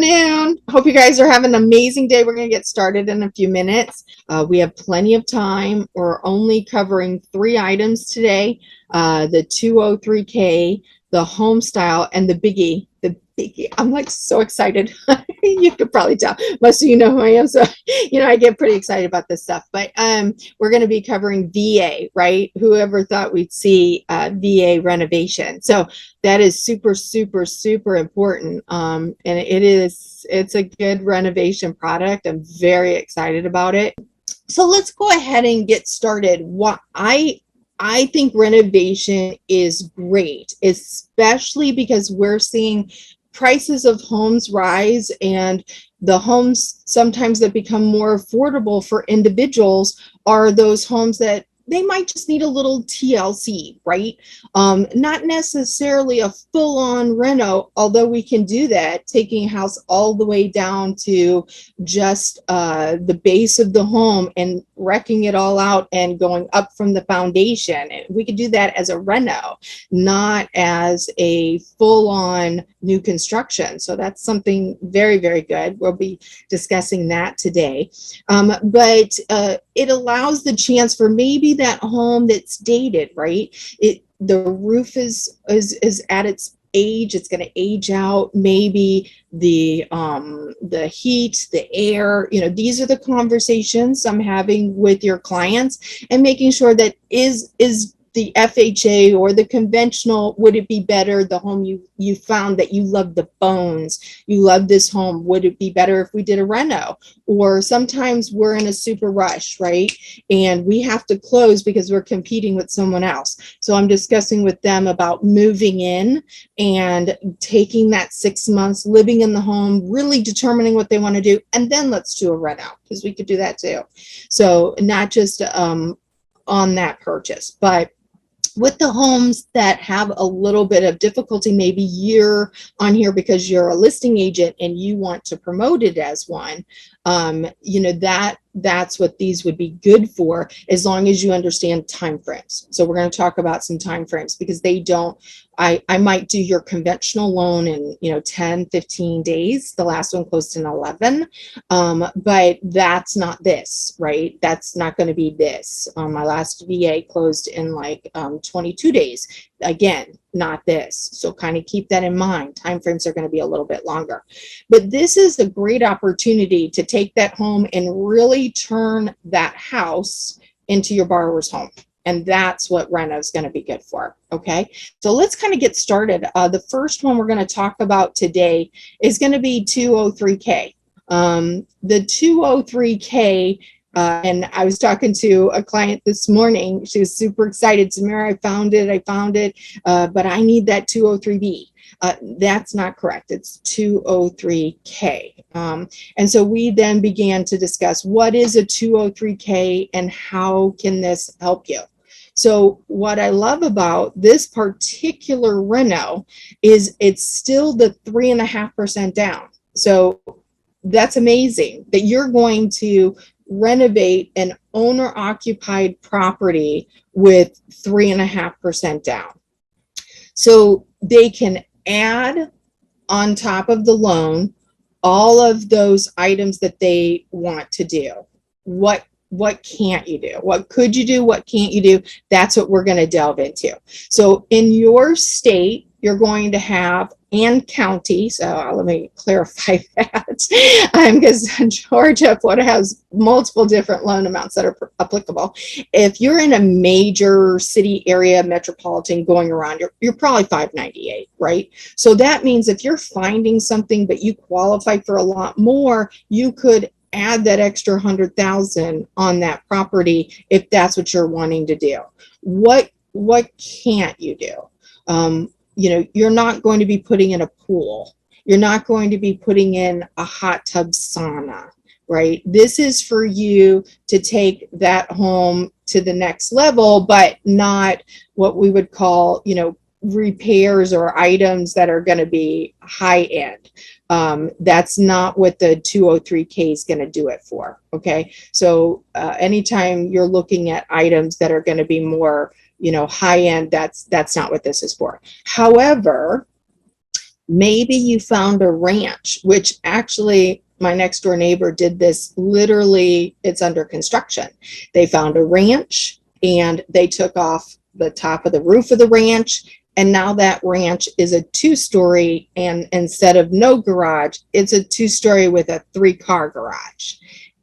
afternoon. Hope you guys are having an amazing day. We're going to get started in a few minutes. We have plenty of time. We're only covering 3 items today. The 203K, the Homestyle, and the biggie. The biggie. I'm like so excited. You could probably tell. Most of you know who I am. So, I get pretty excited about this stuff. But we're going to be covering VA, right? Whoever thought we'd see VA renovation. So that is super, super, super important. And it's a good renovation product. I'm very excited about it. So let's go ahead and get started. What I think renovation is great, especially because we're seeing prices of homes rise, and the homes sometimes that become more affordable for individuals are those homes that they might just need a little TLC, right? Not necessarily a full-on reno, although we can do that, taking a house all the way down to just the base of the home and wrecking it all out and going up from the foundation. And we could do that as a reno, not as a full-on new construction. So that's something very, very good. We'll be discussing that today. But it allows the chance for maybe that home that's dated, right? The roof is at its age. It's going to age out. Maybe the heat, the air, these are the conversations I'm having with your clients, and making sure that is the FHA or the conventional, would it be better, the home you found that you love the bones, you love this home, would it be better if we did a reno? Or sometimes we're in a super rush, right? And we have to close because we're competing with someone else. So I'm discussing with them about moving in and taking that 6 months, living in the home, really determining what they want to do, and then let's do a reno, because we could do that too. So not just on that purchase, but with the homes that have a little bit of difficulty, maybe you're on here because you're a listing agent and you want to promote it as one, that's what these would be good for, as long as you understand time frames. So we're going to talk about some time frames, because they don't, I might do your conventional loan in 10, 15 days. The last one closed in 11. But that's not this, right? That's not going to be this. My last VA closed in like 22 days. Again, not this. So kind of keep that in mind. Time frames are going to be a little bit longer. But this is a great opportunity to take that home and really turn that house into your borrower's home. And that's what reno is going to be good for. Okay, so let's kind of get started. The first one we're going to talk about today is going to be 203K. The 203K, and I was talking to a client this morning. She was super excited. Tamara, I found it, but I need that 203B. That's not correct. It's 203K. And so we then began to discuss what is a 203K and how can this help you. So what I love about this particular reno is it's still the 3.5% down. So that's amazing that you're going to renovate an owner-occupied property with 3.5% down. So they can add on top of the loan all of those items that they want to do. What can't you do? What could you do? What can't you do? That's what we're going to delve into. So in your state, you're going to have, and county, so let me clarify that, because Georgia, Florida has multiple different loan amounts that are applicable. If you're in a major city area, metropolitan going around, you're probably 598, right? So that means if you're finding something but you qualify for a lot more, you could add that extra 100,000 on that property if that's what you're wanting to do. What can't you do? You're not going to be putting in a pool. You're not going to be putting in a hot tub sauna, right? This is for you to take that home to the next level, but not what we would call, repairs or items that are going to be high end. That's not what the 203K is going to do it for. Okay. So anytime you're looking at items that are going to be more, high end, that's not what this is for. However, Maybe you found a ranch, which actually my next door neighbor did this. Literally, it's under construction. They found a ranch and they took off the top of the roof of the ranch. And now that ranch is a 2-story, and instead of no garage, it's a 2-story with a 3-car garage.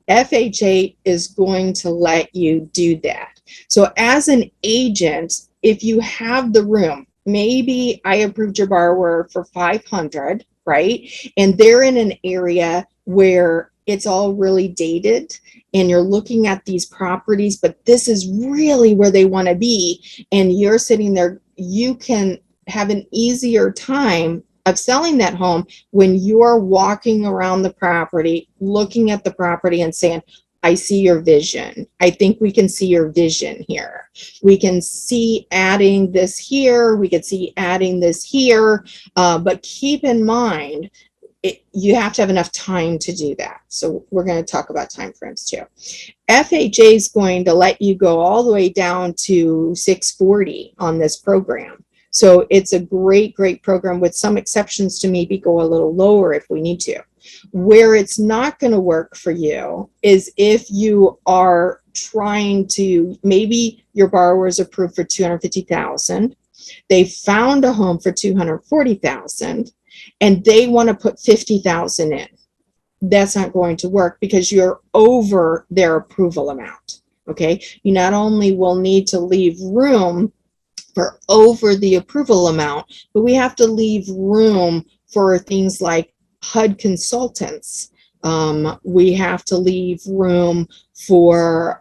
FHA is going to let you do that. So as an agent, if you have the room, maybe I approved your borrower for 500, right? And they're in an area where it's all really dated and you're looking at these properties, but this is really where they want to be. And you're sitting there, you can have an easier time of selling that home when you're walking around the property, looking at the property and saying, I see your vision. I think we can see your vision here. We can see adding this here. We could see adding this here. But keep in mind, you have to have enough time to do that. So we're going to talk about time frames too. FHA is going to let you go all the way down to 640 on this program. So it's a great, great program with some exceptions to maybe go a little lower if we need to. Where it's not going to work for you is if you are trying to, maybe your borrower is approved for $250,000. They found a home for $240,000 and they want to put $50,000 in. That's not going to work because you're over their approval amount. Okay. You not only will need to leave room for over the approval amount, but we have to leave room for things like HUD consultants. We have to leave room for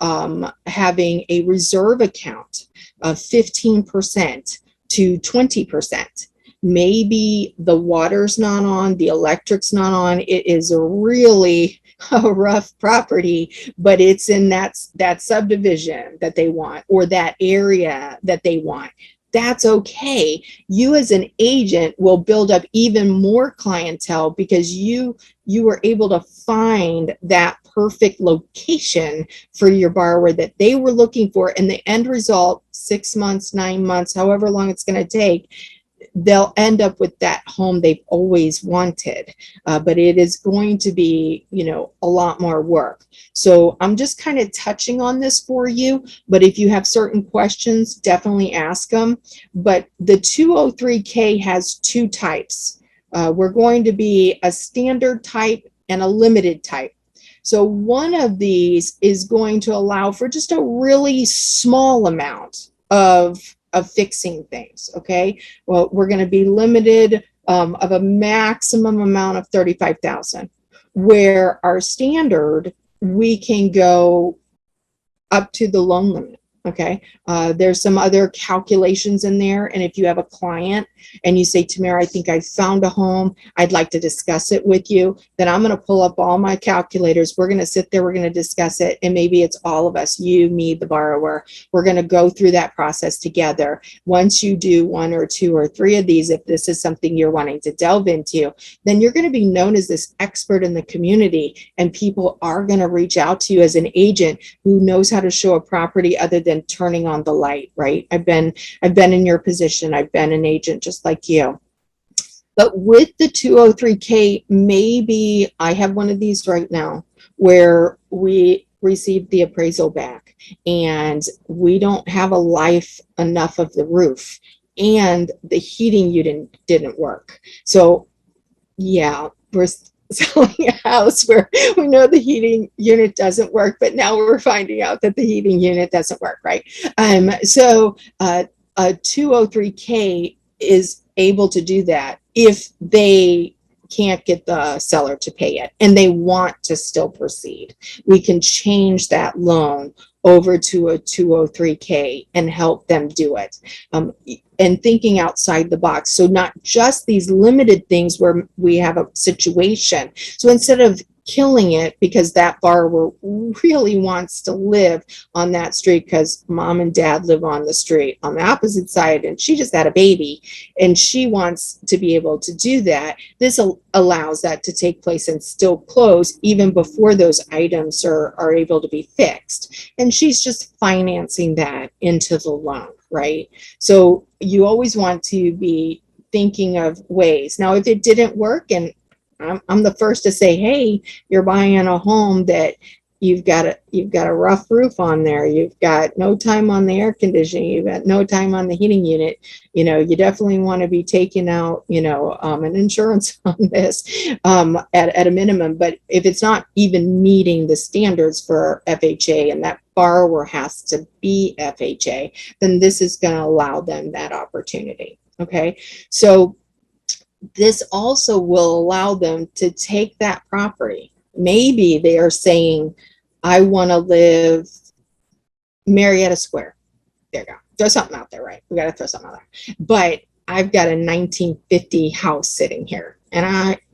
having a reserve account of 15% to 20%. Maybe the water's not on, the electric's not on. It is a really rough property, but it's in that subdivision that they want or that area that they want. That's okay. You as an agent will build up even more clientele because you were able to find that perfect location for your borrower that they were looking for. And the end result, 6 months, 9 months, however long it's going to take, they'll end up with that home they've always wanted. But it is going to be, a lot more work. So I'm just kind of touching on this for you, but if you have certain questions, definitely ask them. But the 203K has 2 types. We're going to be a standard type and a limited type. So one of these is going to allow for just a really small amount of fixing things. Okay. Well, we're going to be limited of a maximum amount of 35,000, where our standard, we can go up to the loan limit. Okay. There's some other calculations in there. And if you have a client and you say, Tamara, I think I found a home, I'd like to discuss it with you, then I'm going to pull up all my calculators. We're going to sit there, we're going to discuss it. And maybe it's all of us, you, me, the borrower. We're going to go through that process together. Once you do 1 or 2 or 3 of these, if this is something you're wanting to delve into, then you're going to be known as this expert in the community. And people are going to reach out to you as an agent who knows how to show a property other than turning on the light, right? I've been in your position. I've been an agent just like you. But with the 203K, maybe I have one of these right now where we received the appraisal back and we don't have a life enough of the roof and the heating unit didn't work. So yeah, we're selling a house where we know the heating unit doesn't work, but now we're finding out that the heating unit doesn't work, right? So a 203K is able to do that if they can't get the seller to pay it and they want to still proceed. We can change that loan over to a 203K and help them do it. And thinking outside the box. So not just these limited things where we have a situation. So instead of killing it because that borrower really wants to live on that street because mom and dad live on the street on the opposite side and she just had a baby and she wants to be able to do that, this allows that to take place and still close even before those items are able to be fixed. And she's just financing that into the loan, right? So you always want to be thinking of ways. Now, if it didn't work, and I'm the first to say, hey, you're buying a home that you've got a rough roof on there, you've got no time on the air conditioning, you've got no time on the heating unit, you definitely want to be taking out an insurance on this at a minimum. But if it's not even meeting the standards for FHA and that borrower has to be FHA, then this is going to allow them that opportunity. Okay, so this also will allow them to take that property. Maybe they are saying, I want to live Marietta Square. There you go. Throw something out there, right? We got to throw something out there. But I've got a 1950 house sitting here, and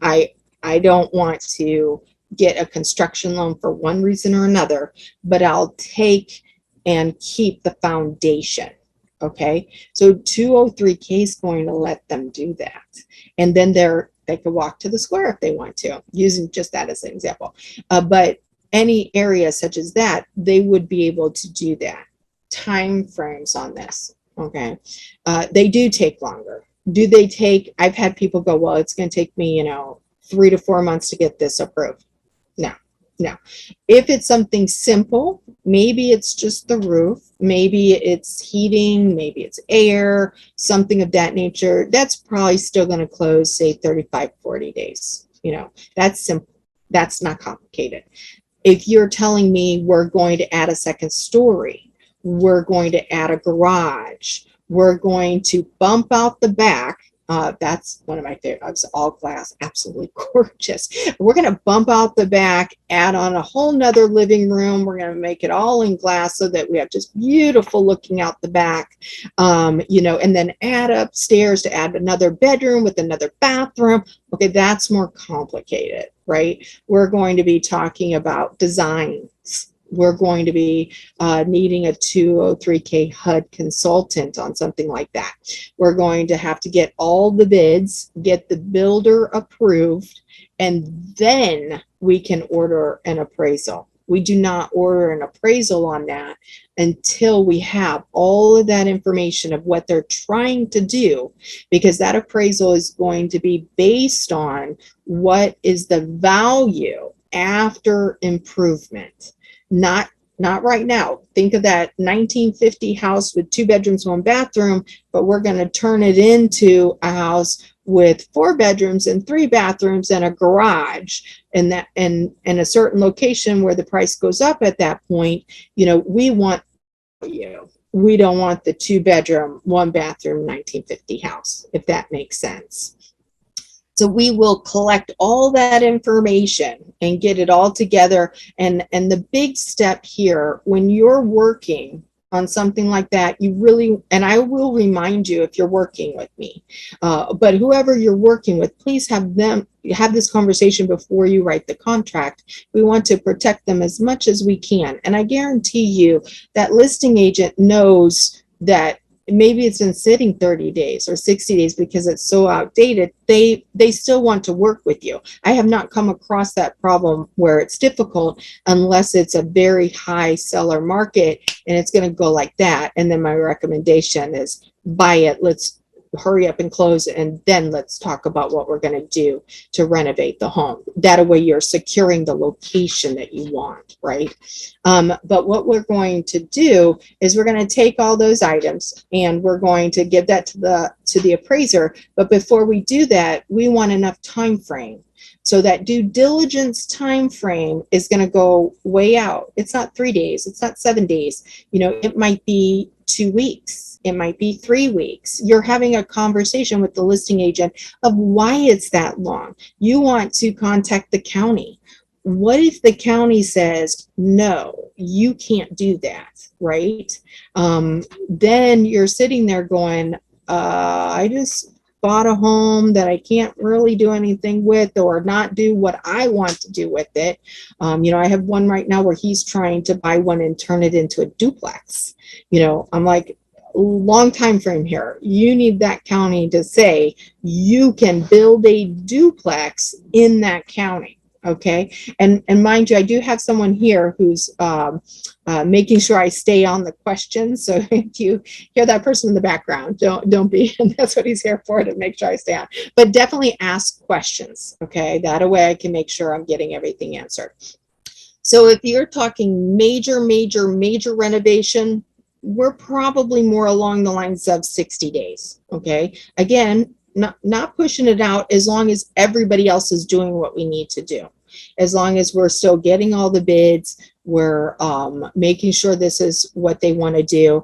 I don't want to get a construction loan for one reason or another, but I'll take and keep the foundation. Okay, so 203K is going to let them do that, and then they could walk to the square if they want to, using just that as an example. But any area such as that, they would be able to do that. Time frames on this, okay? They do take longer. Do they take? I've had people go, well, it's going to take me 3 to 4 months to get this approved. No. If it's something simple, maybe it's just the roof, maybe it's heating, maybe it's air, something of that nature, that's probably still going to close, say 35, 40 days. That's simple. That's not complicated. If you're telling me we're going to add a second story, we're going to add a garage, we're going to bump out the back. That's one of my favorites. All glass, absolutely gorgeous. We're going to bump out the back, add on a whole nother living room. We're going to make it all in glass so that we have just beautiful looking out the back, and then add upstairs to add another bedroom with another bathroom. Okay, that's more complicated, right? We're going to be talking about designs. We're going to be needing a 203K HUD consultant on something like that. We're going to have to get all the bids, get the builder approved, and then we can order an appraisal. We do not order an appraisal on that until we have all of that information of what they're trying to do, because that appraisal is going to be based on what is the value after improvement. Not right now. Think of that 1950 house with 2 bedrooms, 1 bathroom, but we're going to turn it into a house with 4 bedrooms and 3 bathrooms and a garage, and that and a certain location where the price goes up at that point. We don't want the 2 bedroom, 1 bathroom 1950 house, if that makes sense. So we will collect all that information and get it all together. And the big step here, when you're working on something like that, you really, and I will remind you if you're working with me, but whoever you're working with, please have this conversation before you write the contract. We want to protect them as much as we can. And I guarantee you that listing agent knows that maybe it's been sitting 30 days or 60 days because it's so outdated. They still want to work with you. I have not come across that problem where it's difficult unless it's a very high seller market and it's going to go like that. And then my recommendation is buy it. Let's hurry up and close, and then let's talk about what we're going to do to renovate the home. That way you're securing the location that you want, right? But what we're going to do is we're going to take all those items and we're going to give that to the appraiser. But before we do that, we want enough time frame. So that due diligence time frame is going to go way out. It's not 3 days. It's not 7 days. It might be 2 weeks. It might be 3 weeks. You're having a conversation with the listing agent of why it's that long. You want to contact the county. What if the county says, no, you can't do that, right? Then you're sitting there going, I just bought a home that I can't really do anything with or not do what I want to do with it. I have one right now where he's trying to buy one and turn it into a duplex. I'm like, long time frame here. You need that county to say you can build a duplex in that county. Okay, and mind you, I do have someone here who's making sure I stay on the questions. So if you hear that person in the background, don't be. And that's what he's here for, to make sure I stay on. But definitely ask questions. Okay, that way I can make sure I'm getting everything answered. So if you're talking major renovation, we're probably more along the lines of 60 days. Okay, again, not pushing it out as long as everybody else is doing what we need to do. As long as we're still getting all the bids, we're making sure this is what they want to do.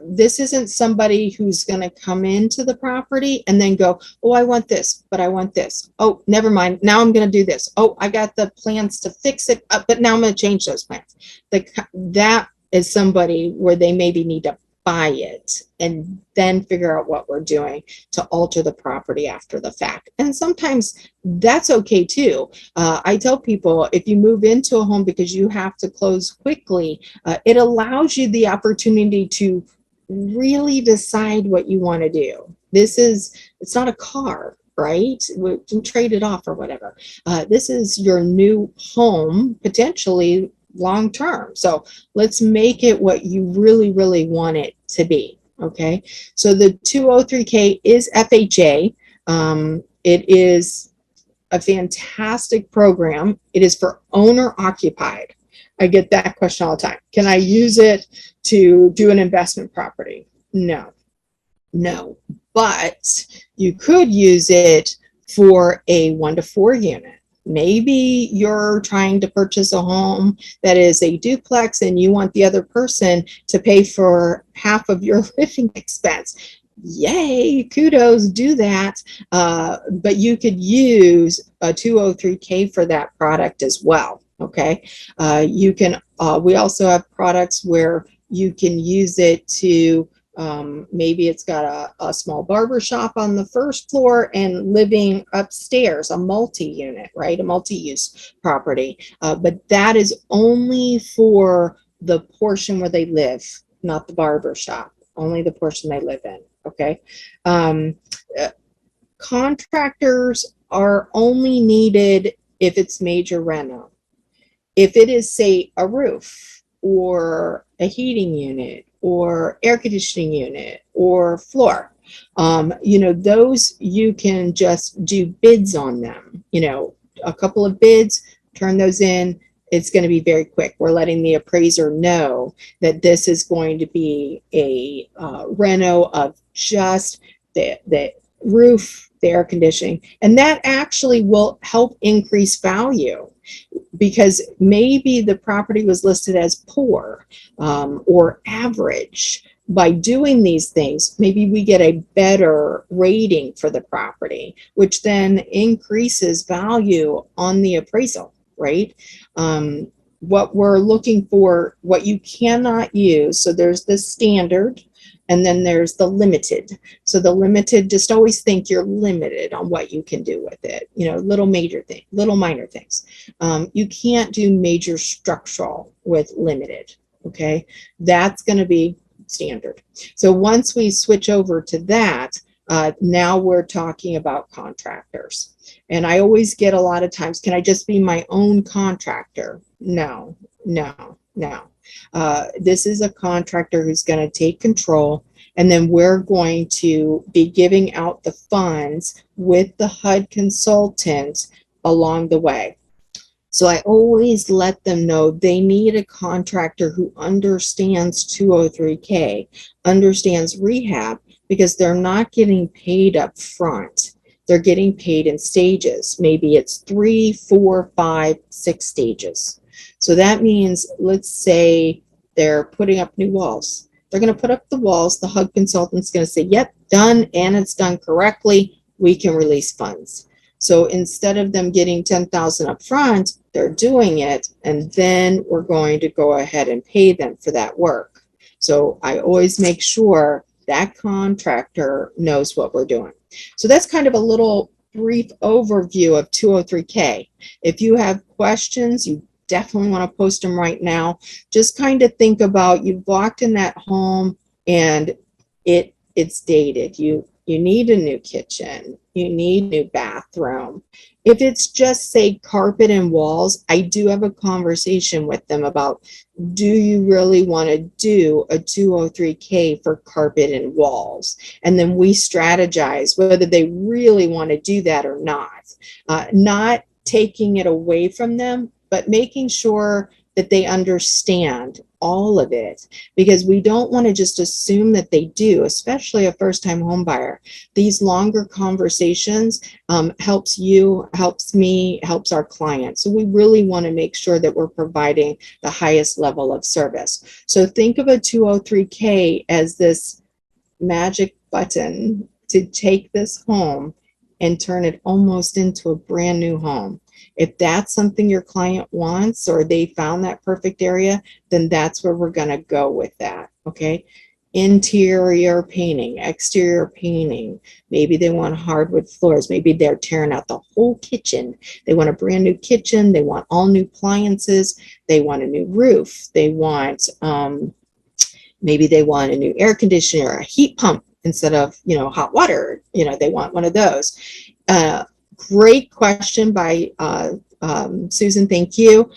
This isn't somebody who's going to come into the property and then go, oh, I want this, but I want this. Oh, never mind. Now I'm going to do this. Oh, I got the plans to fix it up, but now I'm going to change those plans. That is somebody where they maybe need to buy it and then figure out what we're doing to alter the property after the fact. And sometimes that's okay too. I tell people, if you move into a home because you have to close quickly, it allows you the opportunity to really decide what you want to do. It's not a car, right? We can trade it off or whatever. This is your new home, potentially long term. So let's make it what you really want it to be. Okay, so the 203K is FHA. It is a fantastic program. It is for owner occupied. I get that question all the time. Can I use it to do an investment property? No, but you could use it for a 1 to 4 unit. Maybe you're trying to purchase a home that is a duplex and you want the other person to pay for half of your living expense. Yay, kudos, do that. But you could use a 203K for that product as well. Okay, we also have products where you can use it to maybe it's got a small barber shop on the first floor and living upstairs, a multi-unit, right? A multi-use property. But that is only for the portion where they live, not the barber shop, only the portion they live in, okay? Contractors are only needed if it's major reno. If it is, say, a roof or a heating unit or air conditioning unit or floor, those you can just do bids on them. A couple of bids, turn those in. It's going to be very quick. We're letting the appraiser know that this is going to be a reno of just the roof, the air conditioning, and that actually will help increase value, because maybe the property was listed as poor or average. By doing these things, maybe we get a better rating for the property, which then increases value on the appraisal, right? What we're looking for, what you cannot use, so there's the standard, and then there's the limited. So the limited, just always think you're limited on what you can do with it. Little minor things. You can't do major structural with limited. Okay, that's going to be standard. So once we switch over to that, now we're talking about contractors. And I always get a lot of times, can I just be my own contractor? No. This is a contractor who's going to take control, and then we're going to be giving out the funds with the HUD consultant along the way. So I always let them know they need a contractor who understands 203K, understands rehab, because they're not getting paid up front. They're getting paid in stages. Maybe it's 3, 4, 5, 6 stages. So that means, let's say they're putting up new walls. They're going to put up the walls. The HUD consultant's going to say, yep, done, and it's done correctly. We can release funds. So instead of them getting $10,000 up front, they're doing it, and then we're going to go ahead and pay them for that work. So I always make sure that contractor knows what we're doing. So that's kind of a little brief overview of 203K. If you have questions, you definitely want to post them right now. Just kind of think about, you've walked in that home and it's dated. You you need a new kitchen, you need a new bathroom. If it's just, say, carpet and walls, I do have a conversation with them about, do you really want to do a 203K for carpet and walls? And then we strategize whether they really want to do that or not. Not taking it away from them, but making sure that they understand all of it, because we don't want to just assume that they do, especially a first-time home buyer. These longer conversations helps you, helps me, helps our clients. So we really want to make sure that we're providing the highest level of service. So think of a 203K as this magic button to take this home and turn it almost into a brand new home. If that's something your client wants, or they found that perfect area, then that's where we're going to go with that. Okay. Interior painting, exterior painting. Maybe they want hardwood floors. Maybe they're tearing out the whole kitchen. They want a brand new kitchen. They want all new appliances. They want a new roof. They want, maybe they want a new air conditioner, a heat pump instead of, hot water. They want one of those. Great question by Susan. Thank you.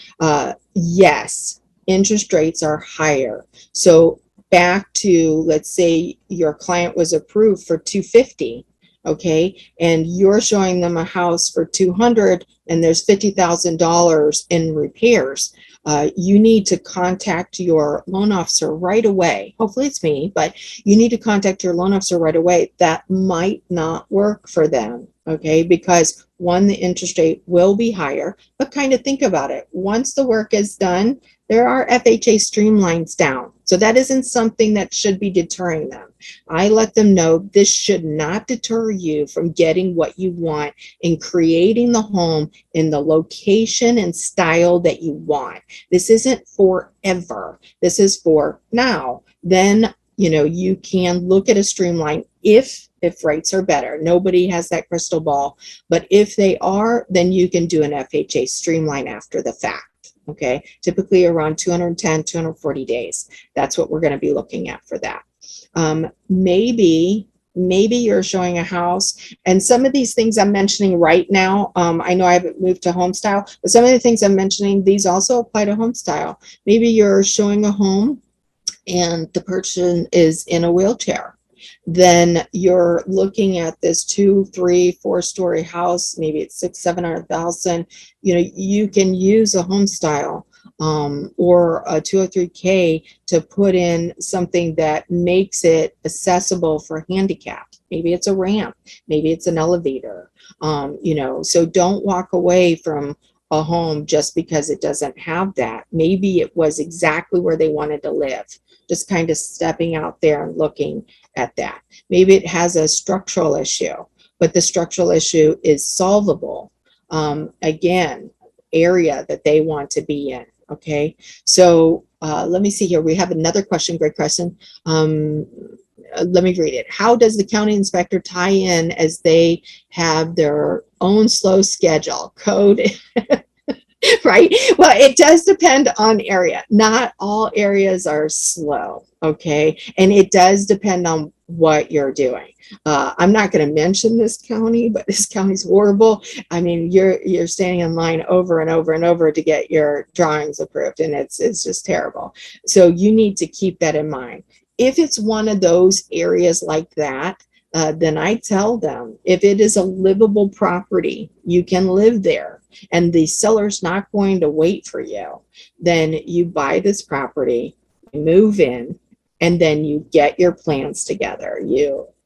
Yes, interest rates are higher. So back to, let's say your client was approved for 250, okay, and you're showing them a house for 200 and there's $50,000 in repairs. You need to contact your loan officer right away. Hopefully it's me, but you need to contact your loan officer right away. That might not work for them, okay? Because one, the interest rate will be higher, but kind of think about it. Once the work is done, there are FHA streamlines down. So that isn't something that should be deterring them. I let them know this should not deter you from getting what you want and creating the home in the location and style that you want. This isn't forever. This is for now. Then, you can look at a streamline if rates are better. Nobody has that crystal ball, but if they are, then you can do an FHA streamline after the fact. Okay, typically around 210, 240 days. That's what we're going to be looking at for that. Maybe you're showing a house, and some of these things I'm mentioning right now, I know I haven't moved to Homestyle, but some of the things I'm mentioning, these also apply to Homestyle. Maybe you're showing a home and the person is in a wheelchair. Then you're looking at this 2, 3, 4-story house. Maybe it's 600,000, 700,000. You can use a Homestyle or a 203K to put in something that makes it accessible for handicapped. Maybe it's a ramp. Maybe it's an elevator. So don't walk away from a home just because it doesn't have that. Maybe it was exactly where they wanted to live. Just kind of stepping out there and looking at that. Maybe it has a structural issue, but the structural issue is solvable. Again, area that they want to be in. Okay, so let me see here. We have another question. Great question. Let me read it. How does the county inspector tie in as they have their own slow schedule? Code. Right? Well, it does depend on area. Not all areas are slow, okay? And it does depend on what you're doing. I'm not going to mention this county, but this county's horrible. I mean, you're standing in line over and over and over to get your drawings approved, and it's just terrible. So you need to keep that in mind. If it's one of those areas like that, then I tell them, if it is a livable property, you can live there, and the seller's not going to wait for you, then you buy this property, you move in, and then you get your plans together,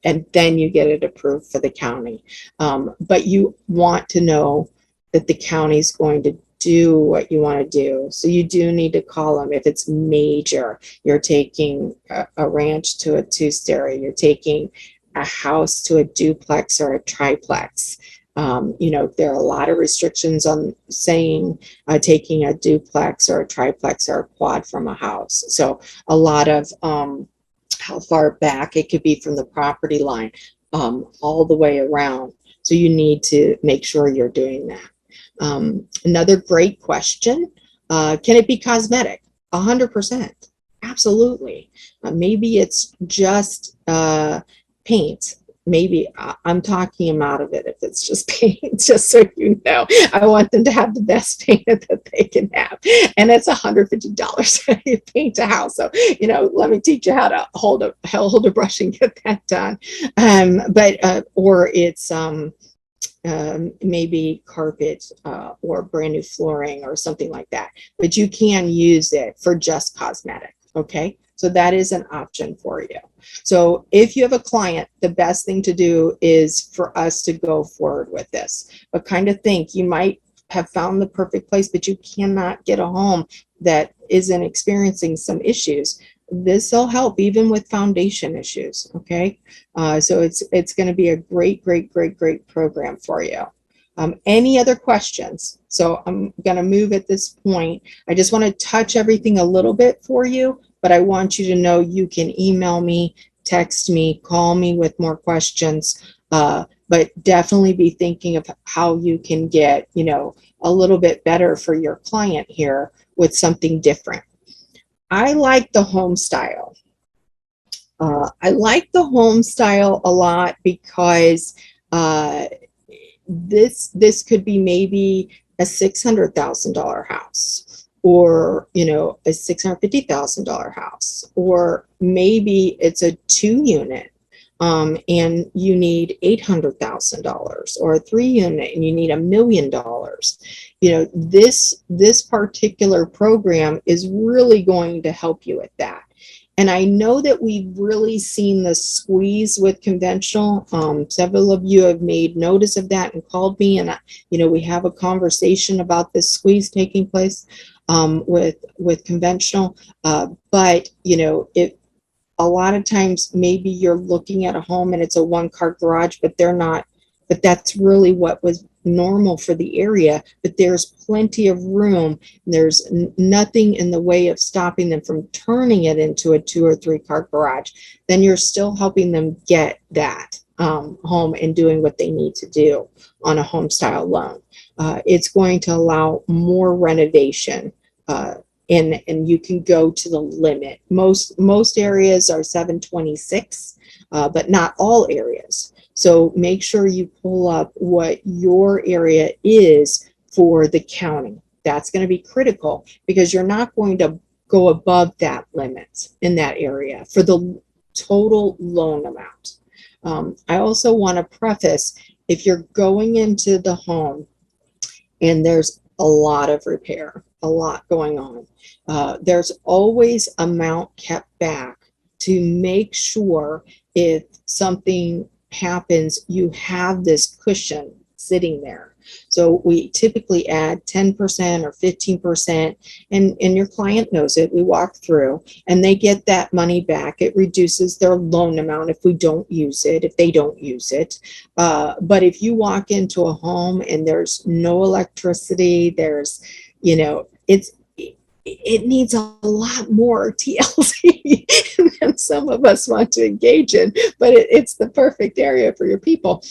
and then you get it approved for the county. But you want to know that the county's going to do what you want to do. So you do need to call them if it's major. You're taking a ranch to a 2-story, you're taking a house to a duplex or a triplex. There are a lot of restrictions on saying taking a duplex or a triplex or a quad from a house. So a lot of how far back it could be from the property line, all the way around. So you need to make sure you're doing that. Another great question, can it be cosmetic? 100%. Absolutely. Maybe it's just paint. maybe I'm talking them out of it if it's just paint, just so you know. I want them to have the best paint that they can have. And it's $150 to paint a house. So, let me teach you how to hold a brush and get that done. Or it's, maybe carpet or brand new flooring or something like that. But you can use it for just cosmetic, okay? So that is an option for you. So if you have a client, the best thing to do is for us to go forward with this. But kind of think, you might have found the perfect place, but you cannot get a home that isn't experiencing some issues. This will help even with foundation issues, okay? So it's going to be a great program for you. Any other questions? So I'm going to move at this point. I just want to touch everything a little bit for you, but I want you to know you can email me, text me, call me with more questions, but definitely be thinking of how you can get, a little bit better for your client here with something different. I like the home style. I like the home style a lot because this could be maybe a $600,000 house, or a $650,000 house, or maybe it's a 2-unit and you need $800,000, or a 3-unit and you need $1 million. This particular program is really going to help you with that. And I know that we've really seen the squeeze with conventional. Several of you have made notice of that and called me, and we have a conversation about this squeeze taking place with conventional. But it a lot of times maybe you're looking at a home and it's a 1-car garage, but they're not. But that's really what was normal for the area. But there's plenty of room. There's nothing in the way of stopping them from turning it into a 2 or 3-car garage. Then you're still helping them get that home and doing what they need to do on a home style loan. It's going to allow more renovation. And you can go to the limit. Most areas are 726, but not all areas. So make sure you pull up what your area is for the county. That's going to be critical because you're not going to go above that limit in that area for the total loan amount. I also want to preface, if you're going into the home and there's a lot of repair, a lot going on, there's always amount kept back to make sure if something happens, you have this cushion sitting there. So we typically add 10% or 15%, and your client knows it. We walk through and they get that money back. It reduces their loan amount if we don't use it, if they don't use it. But if you walk into a home and there's no electricity, there's, it needs a lot more TLC than some of us want to engage in, but it's the perfect area for your people.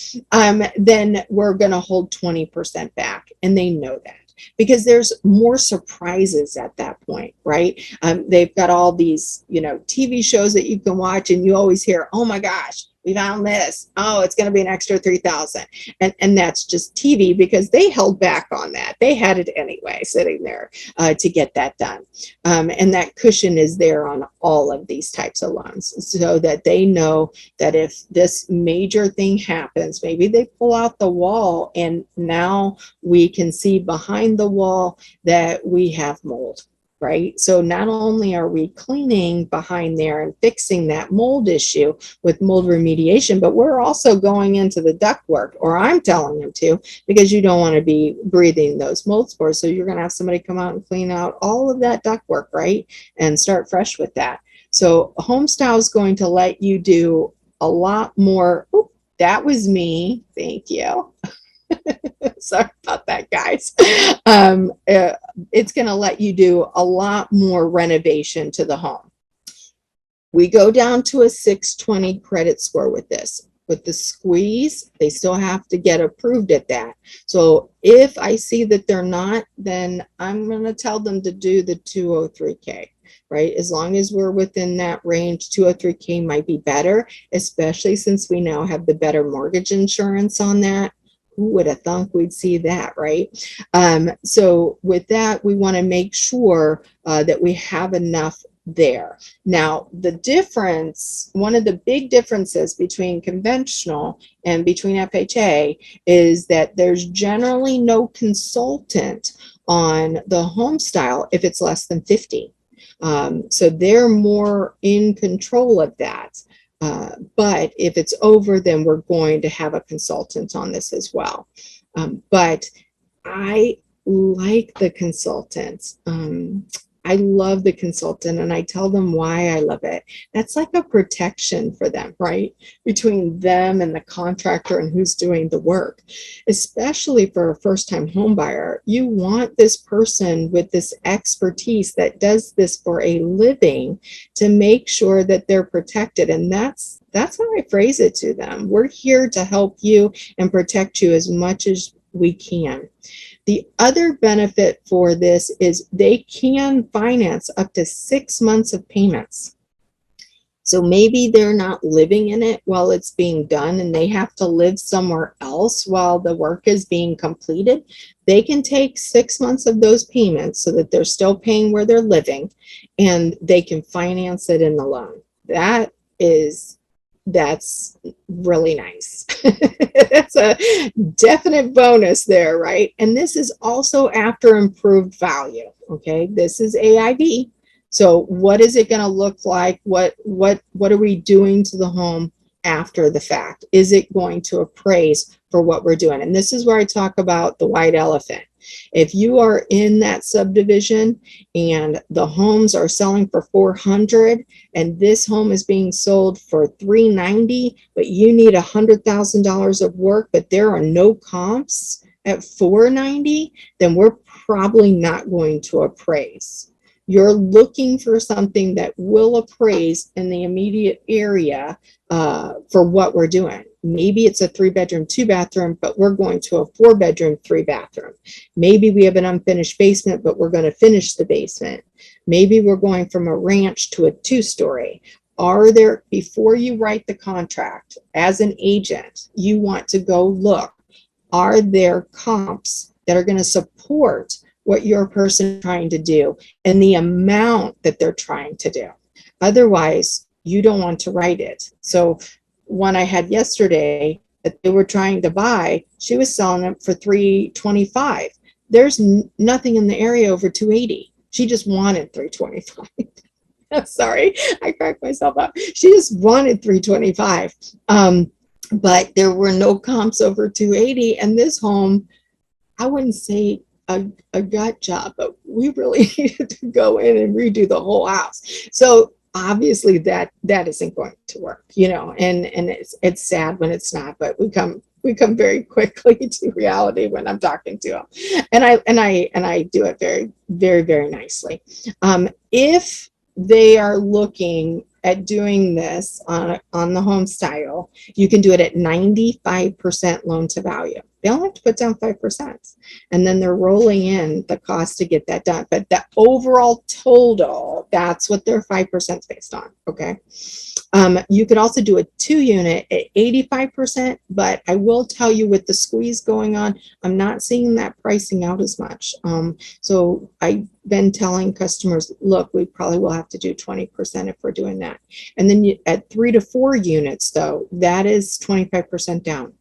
Then we're going to hold 20% back, and they know that because there's more surprises at that point, right? They've got all these, TV shows that you can watch, and you always hear, "Oh my gosh, we found this. Oh, it's going to be an extra 3,000." And that's just TV because they held back on that. They had it anyway, sitting there to get that done. And that cushion is there on all of these types of loans so that they know that if this major thing happens, maybe they pull out the wall and now we can see behind the wall that we have mold. Right? So not only are we cleaning behind there and fixing that mold issue with mold remediation, but we're also going into the ductwork, or I'm telling them to, because you don't want to be breathing those mold spores. So you're going to have somebody come out and clean out all of that ductwork, right? And start fresh with that. So Homestyle is going to let you do a lot more. Oop, that was me. Thank you. Sorry about that, guys. It's going to let you do a lot more renovation to the home. We go down to a 620 credit score with this. With the squeeze, they still have to get approved at that. So if I see that they're not, then I'm going to tell them to do the 203K. right? As long as we're within that range, 203K might be better, especially since we now have the better mortgage insurance on that. Who would have thunk we'd see that, right? So with that, we want to make sure that we have enough there. Now, the difference, one of the big differences between conventional and between FHA is that there's generally no consultant on the home style if it's less than 50. So they're more in control of that. But if it's over, then we're going to have a consultant on this as well. But I like the consultant. I love the consultant, and I tell them why I love it. That's like a protection for them, right? Between them and the contractor and who's doing the work. Especially for a first-time home buyer, you want this person with this expertise that does this for a living to make sure that they're protected. And that's how I phrase it to them. We're here to help you and protect you as much as we can. The other benefit for this is they can finance up to 6 months of payments. So maybe they're not living in it while it's being done and they have to live somewhere else while the work is being completed. They can take 6 months of those payments so that they're still paying where they're living, and they can finance it in the loan. That's really nice. That's a definite bonus there, right? And this is also after improved value. Okay, this is AIV. So what is it going to look like? What are we doing to the home after the fact? Is it going to appraise for what we're doing? And this is where I talk about the white elephant. If you are in that subdivision and the homes are selling for 400 and this home is being sold for 390, but you need $100,000 of work, but there are no comps at 490, then we're probably not going to appraise. You're looking for something that will appraise in the immediate area for what we're doing. Maybe it's a 3-bedroom, 2-bathroom, but we're going to a 4-bedroom, 3-bathroom. Maybe we have an unfinished basement, but we're going to finish the basement. Maybe we're going from a ranch to a 2-story. Before you write the contract, as an agent, you want to go look, are there comps that are going to support what your person is trying to do and the amount that they're trying to do? Otherwise, you don't want to write it. So one I had yesterday that they were trying to buy, she was selling it for $325. There's nothing in the area over 280. She just wanted 325. Sorry, I cracked myself up. She just wanted 325. But there were no comps over 280. And this home, I wouldn't say a gut job, but we really needed to go in and redo the whole house. So obviously that isn't going to work, and it's sad when it's not, but we come very quickly to reality when I'm talking to them, and I do it very, very, very nicely. If they are looking at doing this on the home style, you can do it at 95% loan to value. They only have to put down 5%, and then they're rolling in the cost to get that done. But the overall total, that's what their 5% is based on. Okay. You could also do a 2-unit at 85%, but I will tell you, with the squeeze going on, I'm not seeing that pricing out as much. So I've been telling customers, look, we probably will have to do 20% if we're doing that. And then at 3 to 4 units, though, that is 25% down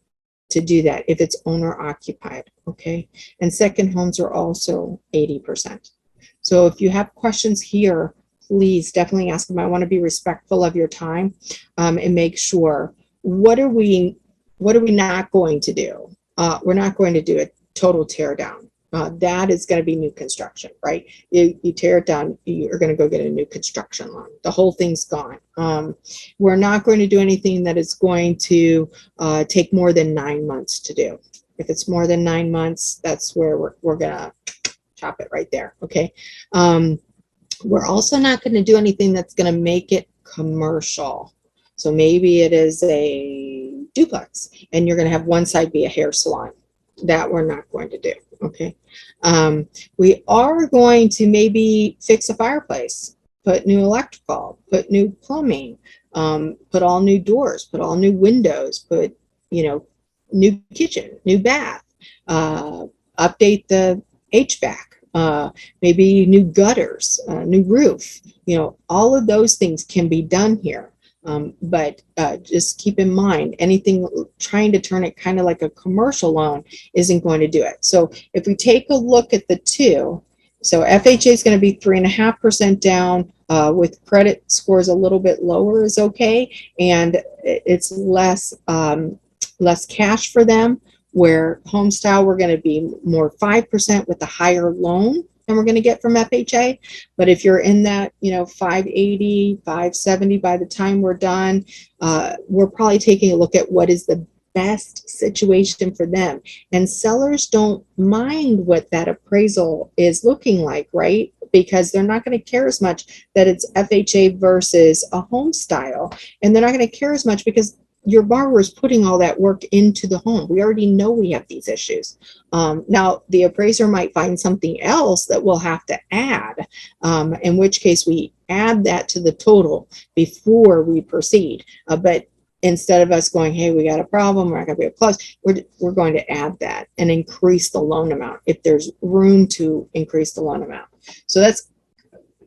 to do that if it's owner occupied. Okay. And second homes are also 80%. So if you have questions here, please definitely ask them. I want to be respectful of your time, and make sure, what are we not going to do? We're not going to do a total tear down. That is going to be new construction, right? You tear it down, you're going to go get a new construction loan. The whole thing's gone. We're not going to do anything that is going to take more than 9 months to do. If it's more than 9 months, that's where we're going to chop it right there. Okay. We're also not going to do anything that's going to make it commercial. So maybe it is a duplex and you're going to have one side be a hair salon. That we're not going to do. Okay. We are going to maybe fix a fireplace. put new electrical, put new plumbing, put all new doors, put all new windows, put, you know, new kitchen, new bath, update the HVAC, maybe new gutters, new roof. You know, all of those things can be done here. But just keep in mind, anything trying to turn it kind of like a commercial loan isn't going to do it. So if we take a look at the two, so FHA is going to be 3.5% down, with credit scores a little bit lower is okay, and it's less less cash for them. Where Homestyle, we're going to be more 5% with a higher loan than we're going to get from FHA. But if you're in that, you know, 580, 570 by the time we're done, we're probably taking a look at what is the best situation for them. And sellers don't mind what that appraisal is looking like, right? Because they're not going to care as much that it's FHA versus a Homestyle. And they're not going to care as much because your borrower is putting all that work into the home. We already know we have these issues. Now, the appraiser might find something else that we'll have to add, in which case we add that to the total before we proceed. But instead of us going, hey, we got a problem, we're not going to be able to close, we're going to add that and increase the loan amount if there's room to increase the loan amount. So that's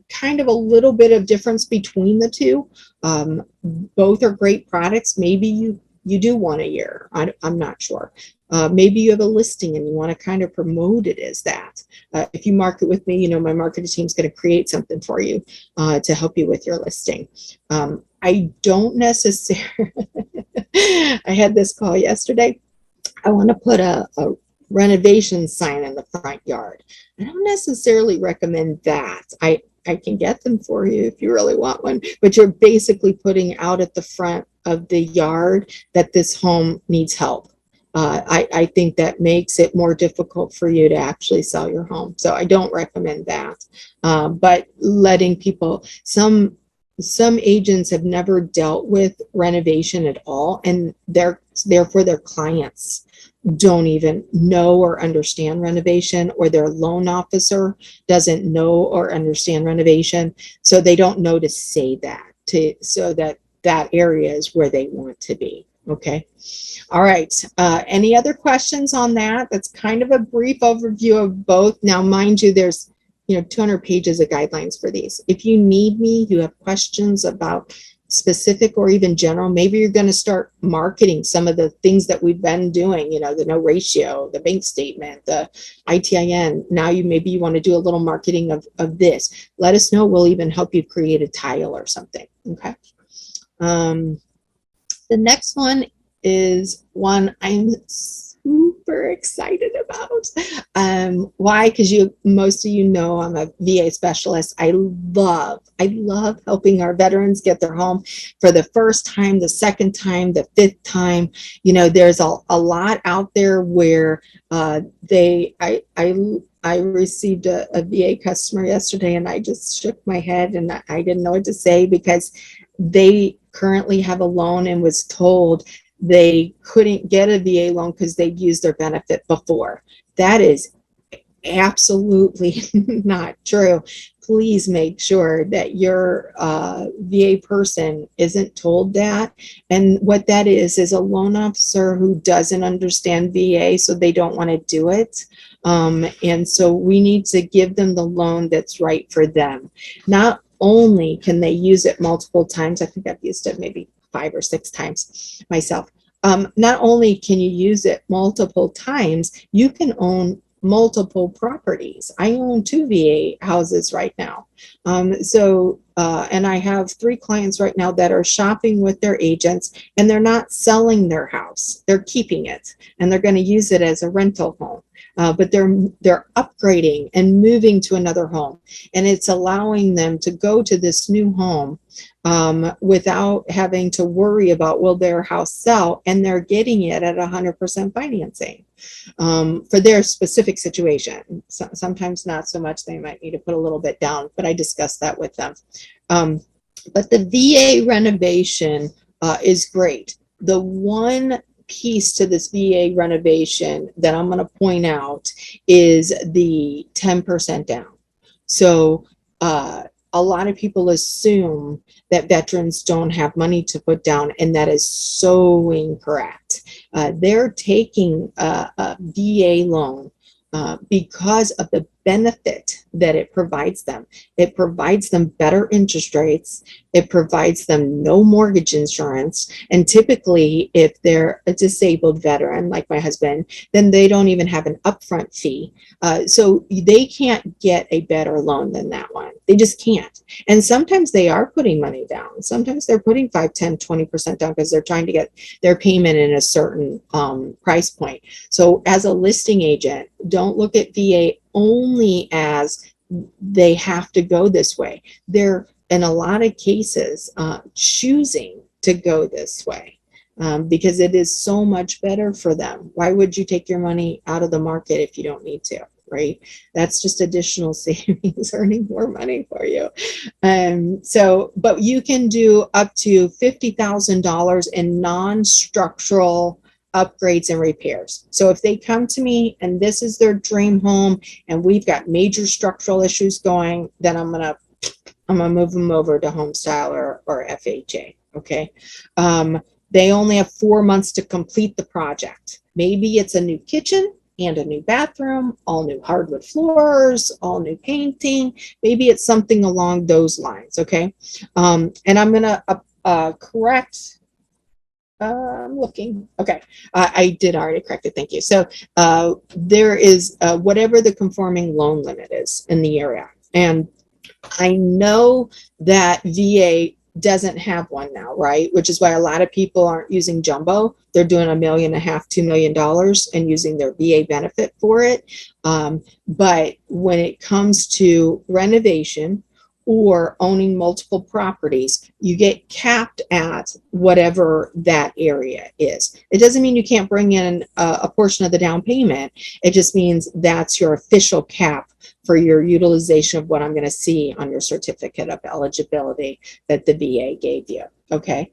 kind of a little bit of difference between the two. Both are great products. Maybe you do one a year. I'm not sure. Maybe you have a listing and you want to kind of promote it as that. If you market with me, you know, my marketing team is going to create something for you to help you with your listing. I don't necessarily, I had this call yesterday. I want to put a renovation sign in the front yard. I don't necessarily recommend that. I can get them for you if you really want one, but you're basically putting out at the front of the yard that this home needs help. I think that makes it more difficult for you to actually sell your home. So I don't recommend that. But letting people, some agents have never dealt with renovation at all, and therefore their clients don't even know or understand renovation, or their loan officer doesn't know or understand renovation. So they don't know to say that so that area is where they want to be. Okay. All right. Any other questions on that? That's kind of a brief overview of both. Now, mind you, there's 200 pages of guidelines for these. If you need me, you have questions about specific or even general, maybe you're going to start marketing some of the things that we've been doing, the no ratio, the bank statement, the ITIN. Now maybe you want to do a little marketing of this. Let us know. We'll even help you create a tile or something. Okay. The next one is one I'm super excited about. Why? Because most of you know I'm a VA specialist. I love helping our veterans get their home for the first time, the second time, the fifth time. There's a lot out there where I received a VA customer yesterday, and I just shook my head and I didn't know what to say, because they currently have a loan and was told they couldn't get a VA loan because they'd used their benefit before. That is absolutely not true. Please make sure that your VA person isn't told that. And what that is a loan officer who doesn't understand VA, so they don't want to do it. And so we need to give them the loan that's right for them. Not only can they use it multiple times, I think I've used it maybe 5 or 6 times myself. Not only can you use it multiple times, you can own multiple properties. I own 2 VA houses right now. And I have 3 clients right now that are shopping with their agents, and they're not selling their house. They're keeping it, and they're going to use it as a rental home. But they're upgrading and moving to another home, and it's allowing them to go to this new home without having to worry about, will their house sell, and they're getting it at 100% financing for their specific situation. Sometimes not so much. They might need to put a little bit down, but I discussed that with them. But the VA renovation is great. The one piece to this VA renovation that I'm going to point out is the 10% down. So a a lot of people assume that veterans don't have money to put down, and that is so incorrect. They're taking a VA loan because of the benefit that it provides them. It provides them better interest rates. It provides them no mortgage insurance. And typically, if they're a disabled veteran, like my husband, then they don't even have an upfront fee. So they can't get a better loan than that one. They just can't. And sometimes they are putting money down. Sometimes they're putting 5, 10, 20% down because they're trying to get their payment in a certain price point. So as a listing agent, don't look at VA only as they have to go this way. They're, in a lot of cases, choosing to go this way because it is so much better for them. Why would you take your money out of the market if you don't need to, right? That's just additional savings, earning more money for you. But you can do up to $50,000 in non-structural upgrades and repairs. So if they come to me and this is their dream home and we've got major structural issues going, then I'm gonna move them over to Homestyle or FHA. Okay. They only have 4 months to complete the project. Maybe it's a new kitchen and a new bathroom, all new hardwood floors, all new painting. Maybe it's something along those lines. Okay. And I'm gonna correct. I'm looking. Okay. I did already correct it. Thank you. So there is whatever the conforming loan limit is in the area. And I know that VA doesn't have one now, right? Which is why a lot of people aren't using jumbo. They're doing $1.5 million, $2 million and using their VA benefit for it. But when it comes to renovation or owning multiple properties, you get capped at whatever that area is. It doesn't mean you can't bring in a portion of the down payment. It just means that's your official cap for your utilization of what I'm going to see on your certificate of eligibility that the VA gave you. Okay.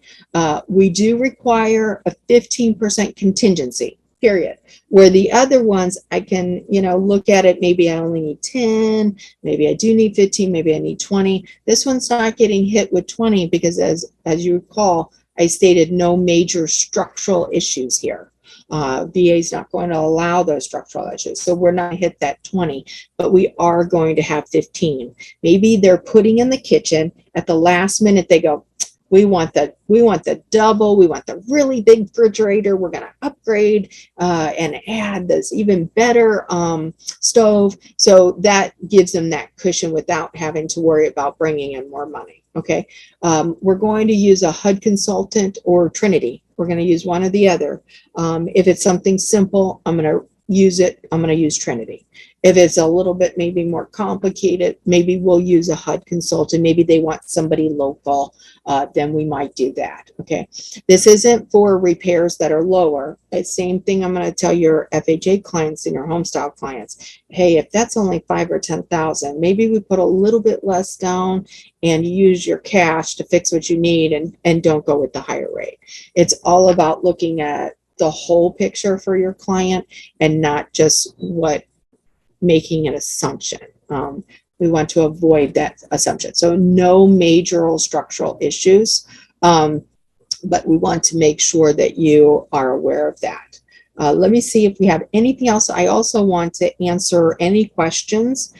We do require a 15% contingency. Period. Where the other ones, I can, look at it. Maybe I only need 10, maybe I do need 15, maybe I need 20. This one's not getting hit with 20 because as you recall, I stated no major structural issues here. VA is not going to allow those structural issues. So we're not hit that 20, but we are going to have 15. Maybe they're putting in the kitchen at the last minute. They go, we want the double, we want the really big refrigerator, we're going to upgrade and add this even better stove. So that gives them that cushion without having to worry about bringing in more money. Okay. We're going to use a HUD consultant or Trinity. We're going to use one or the other. If it's something simple, I'm going to use Trinity. If it's a little bit maybe more complicated, maybe we'll use a HUD consultant. Maybe they want somebody local, then we might do that. Okay. This isn't for repairs that are lower. The same thing I'm going to tell your FHA clients and your Homestyle clients. Hey, if that's only 5 or 10,000, maybe we put a little bit less down and use your cash to fix what you need and don't go with the higher rate. It's all about looking at the whole picture for your client and not just making an assumption. We want to avoid that assumption. So no major structural issues, but we want to make sure that you are aware of that. Let me see if we have anything else. I also want to answer any questions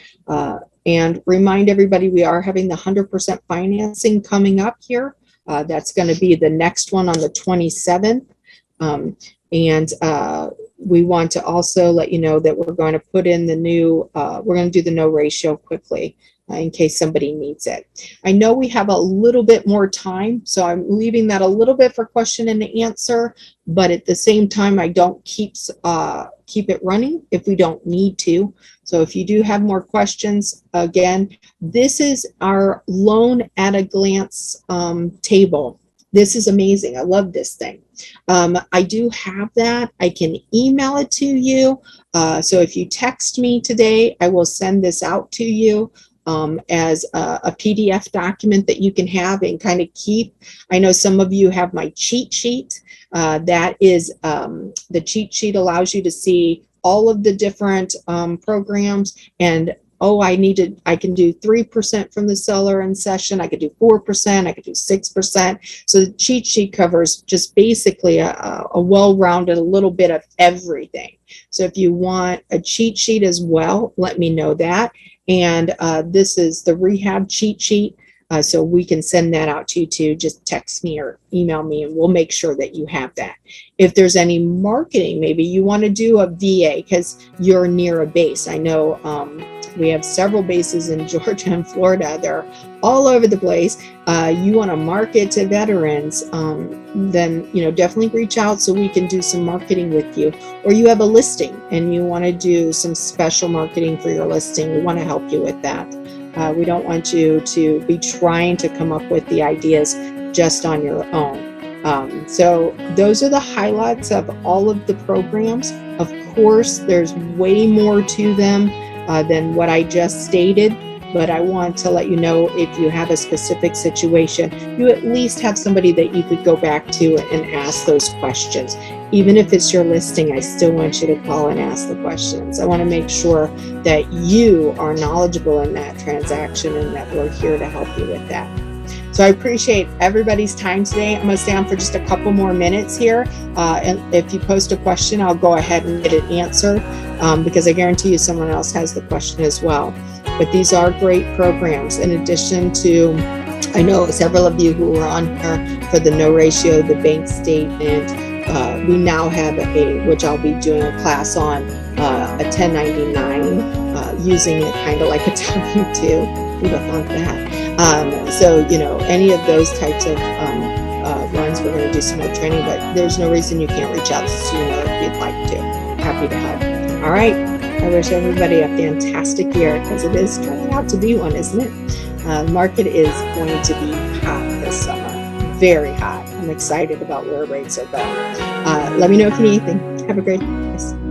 and remind everybody we are having the 100% financing coming up here. That's going to be the next one on the 27th. We want to also let you know that we're going to put in the new, we're going to do the no ratio quickly in case somebody needs it. I know we have a little bit more time, so I'm leaving that a little bit for question and answer, but at the same time, I don't keep it running if we don't need to. So if you do have more questions, again, this is our loan at a glance table. This is amazing. I love this thing. I do have that. I can email it to you. So if you text me today, I will send this out to you as a PDF document that you can have and kind of keep. I know some of you have my cheat sheet. That is, the cheat sheet allows you to see all of the different programs and oh, I can do 3% from the seller in session. I could do 4%. I could do 6%. So the cheat sheet covers just basically a well-rounded, a little bit of everything. So if you want a cheat sheet as well, let me know that. And this is the rehab cheat sheet. So we can send that out to you too. Just text me or email me and we'll make sure that you have that. If there's any marketing, maybe you want to do a VA because you're near a base. I know we have several bases in Georgia and Florida. They're all over the place. You want to market to veterans, then definitely reach out so we can do some marketing with you. Or you have a listing and you want to do some special marketing for your listing. We want to help you with that. We don't want you to be trying to come up with the ideas just on your own. So those are the highlights of all of the programs. Of course, there's way more to them than what I just stated, but I want to let you know if you have a specific situation, you at least have somebody that you could go back to and ask those questions. Even if it's your listing, I still want you to call and ask the questions. I want to make sure that you are knowledgeable in that transaction and that we're here to help you with that. So I appreciate everybody's time today. I'm going to stay on for just a couple more minutes here. And if you post a question, I'll go ahead and get it answered because I guarantee you someone else has the question as well. But these are great programs. In addition to, I know several of you who are on here for the no ratio, the bank statement. We now have which I'll be doing a class on, a 1099, using it kind of like a W-2. Who would have thought that? So, any of those types of runs, we're going to do some more training, but there's no reason you can't reach out to me if you'd like to. Happy to help. All right. I wish everybody a fantastic year because it is turning out to be one, isn't it? The market is going to be hot this summer. Very hot. I'm excited about where rates are going. Let me know if you need anything. Have a great day.